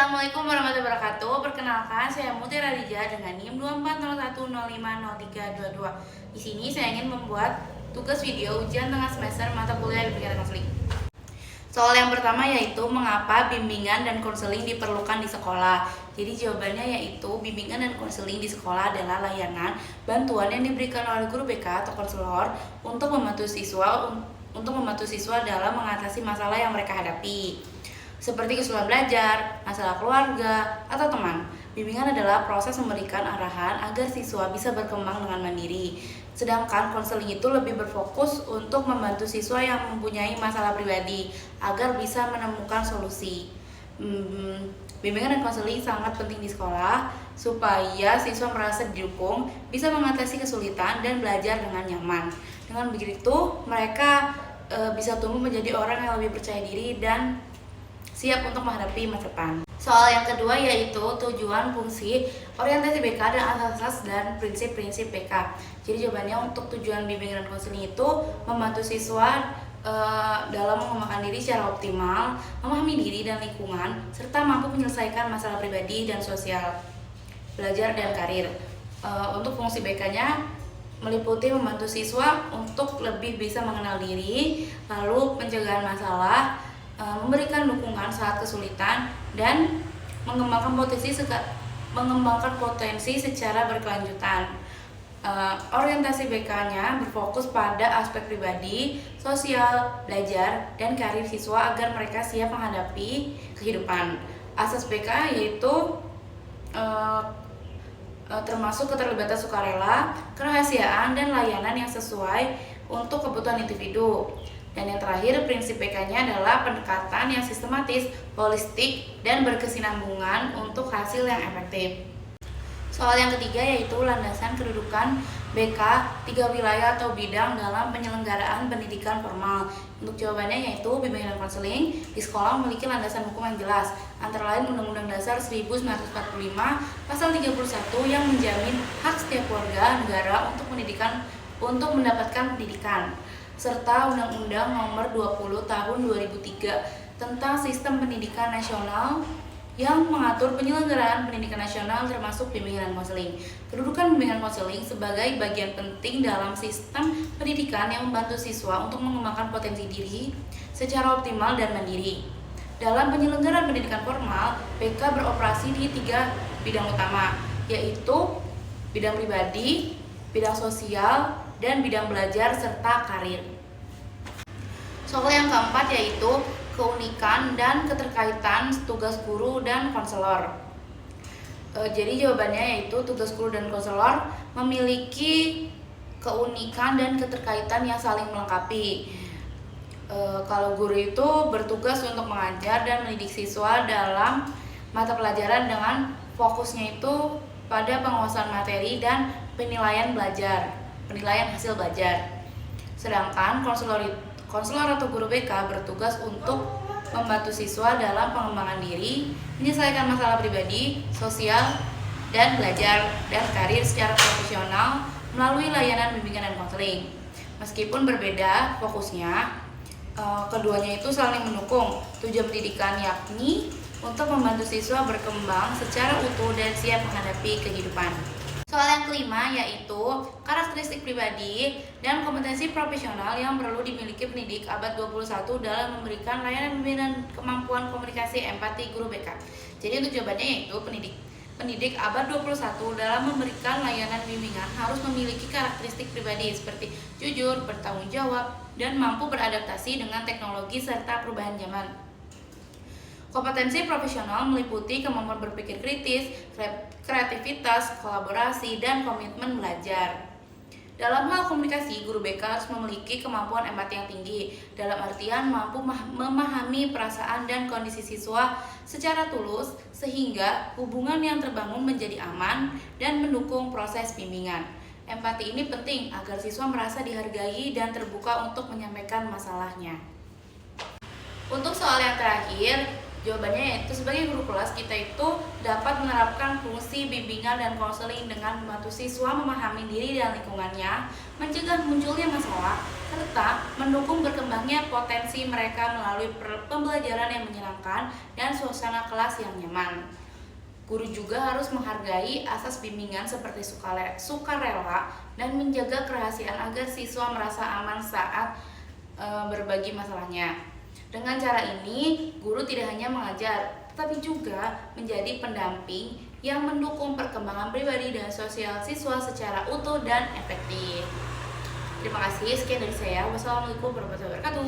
Assalamualaikum warahmatullahi wabarakatuh. Perkenalkan, saya Mutiara Radija dengan NIM 2401050322. Di sini saya ingin membuat tugas video ujian tengah semester mata kuliah di Pendidikan Konseling. Soal yang pertama yaitu mengapa bimbingan dan konseling diperlukan di sekolah. Jadi jawabannya yaitu bimbingan dan konseling di sekolah adalah layanan bantuan yang diberikan oleh guru BK atau konselor untuk membantu siswa dalam mengatasi masalah yang mereka hadapi, seperti kesulitan belajar, masalah keluarga, atau teman. Bimbingan adalah proses memberikan arahan agar siswa bisa berkembang dengan mandiri. Sedangkan konseling itu lebih berfokus untuk membantu siswa yang mempunyai masalah pribadi agar bisa menemukan solusi. Bimbingan dan konseling sangat penting di sekolah supaya siswa merasa didukung, bisa mengatasi kesulitan, dan belajar dengan nyaman. Dengan begitu, mereka bisa tumbuh menjadi orang yang lebih percaya diri dan siap untuk menghadapi masa depan. Soal yang kedua yaitu tujuan, fungsi, orientasi BK dan asas dan prinsip-prinsip BK. Jadi jawabannya untuk tujuan bimbingan dan konseling itu membantu siswa dalam mengembangkan diri secara optimal, memahami diri dan lingkungan, serta mampu menyelesaikan masalah pribadi dan sosial, belajar dan karir. Untuk fungsi BK-nya meliputi membantu siswa untuk lebih bisa mengenal diri, lalu pencegahan masalah, memberikan dukungan saat kesulitan, dan mengembangkan potensi secara berkelanjutan. Orientasi BK-nya berfokus pada aspek pribadi, sosial, belajar, dan karir siswa agar mereka siap menghadapi kehidupan. Asas BK yaitu termasuk keterlibatan sukarela, kerahasiaan, dan layanan yang sesuai untuk kebutuhan individu. Dan yang terakhir, prinsip BK-nya adalah pendekatan yang sistematis, holistik, dan berkesinambungan untuk hasil yang efektif. Soal yang ketiga yaitu landasan kedudukan BK 3 wilayah atau bidang dalam penyelenggaraan pendidikan formal. Untuk jawabannya yaitu bimbingan dan konseling di sekolah memiliki landasan hukum yang jelas, antara lain Undang-Undang Dasar 1945 Pasal 31 yang menjamin hak setiap warga negara untuk mendapatkan pendidikan, serta Undang-Undang Nomor 20 Tahun 2003 tentang Sistem Pendidikan Nasional yang mengatur penyelenggaraan pendidikan nasional termasuk bimbingan dan konseling. Kedudukan bimbingan konseling sebagai bagian penting dalam sistem pendidikan yang membantu siswa untuk mengembangkan potensi diri secara optimal dan mandiri. Dalam penyelenggaraan pendidikan formal, BK beroperasi di 3 bidang utama, yaitu bidang pribadi, bidang sosial, dan bidang belajar serta karir. Soal yang keempat yaitu keunikan dan keterkaitan tugas guru dan konselor. Jadi jawabannya yaitu tugas guru dan konselor memiliki keunikan dan keterkaitan yang saling melengkapi. Kalau guru itu bertugas untuk mengajar dan mendidik siswa dalam mata pelajaran dengan fokusnya itu pada penguasaan materi dan penilaian hasil belajar. Sedangkan konselor atau guru BK bertugas untuk membantu siswa dalam pengembangan diri, menyelesaikan masalah pribadi, sosial, dan belajar dan karir secara profesional melalui layanan bimbingan dan konseling. Meskipun berbeda fokusnya, keduanya itu saling mendukung tujuan pendidikan, yakni untuk membantu siswa berkembang secara utuh dan siap menghadapi kehidupan. Soal yang kelima yaitu karakteristik pribadi dan kompetensi profesional yang perlu dimiliki pendidik abad 21 dalam memberikan layanan bimbingan kemampuan komunikasi empati guru BK. Jadi untuk jawabannya yaitu pendidik abad 21 dalam memberikan layanan bimbingan harus memiliki karakteristik pribadi seperti jujur, bertanggung jawab, dan mampu beradaptasi dengan teknologi serta perubahan zaman. Kompetensi profesional meliputi kemampuan berpikir kritis, kreativitas, kolaborasi, dan komitmen belajar. Dalam hal komunikasi, guru BK harus memiliki kemampuan empati yang tinggi, dalam artian mampu memahami perasaan dan kondisi siswa secara tulus, sehingga hubungan yang terbangun menjadi aman dan mendukung proses bimbingan. Empati ini penting agar siswa merasa dihargai dan terbuka untuk menyampaikan masalahnya. Untuk soal yang terakhir, Jawabannya yaitu sebagai guru kelas kita itu dapat menerapkan fungsi bimbingan dan konseling dengan membantu siswa memahami diri dan lingkungannya, mencegah munculnya masalah, serta mendukung berkembangnya potensi mereka melalui pembelajaran yang menyenangkan dan suasana kelas yang nyaman. Guru juga harus menghargai asas bimbingan seperti sukarela dan menjaga kerahasiaan agar siswa merasa aman saat berbagi masalahnya. Dengan cara ini, guru tidak hanya mengajar, tetapi juga menjadi pendamping yang mendukung perkembangan pribadi dan sosial siswa secara utuh dan efektif. Terima kasih, sekian dari saya. Wassalamualaikum warahmatullahi wabarakatuh.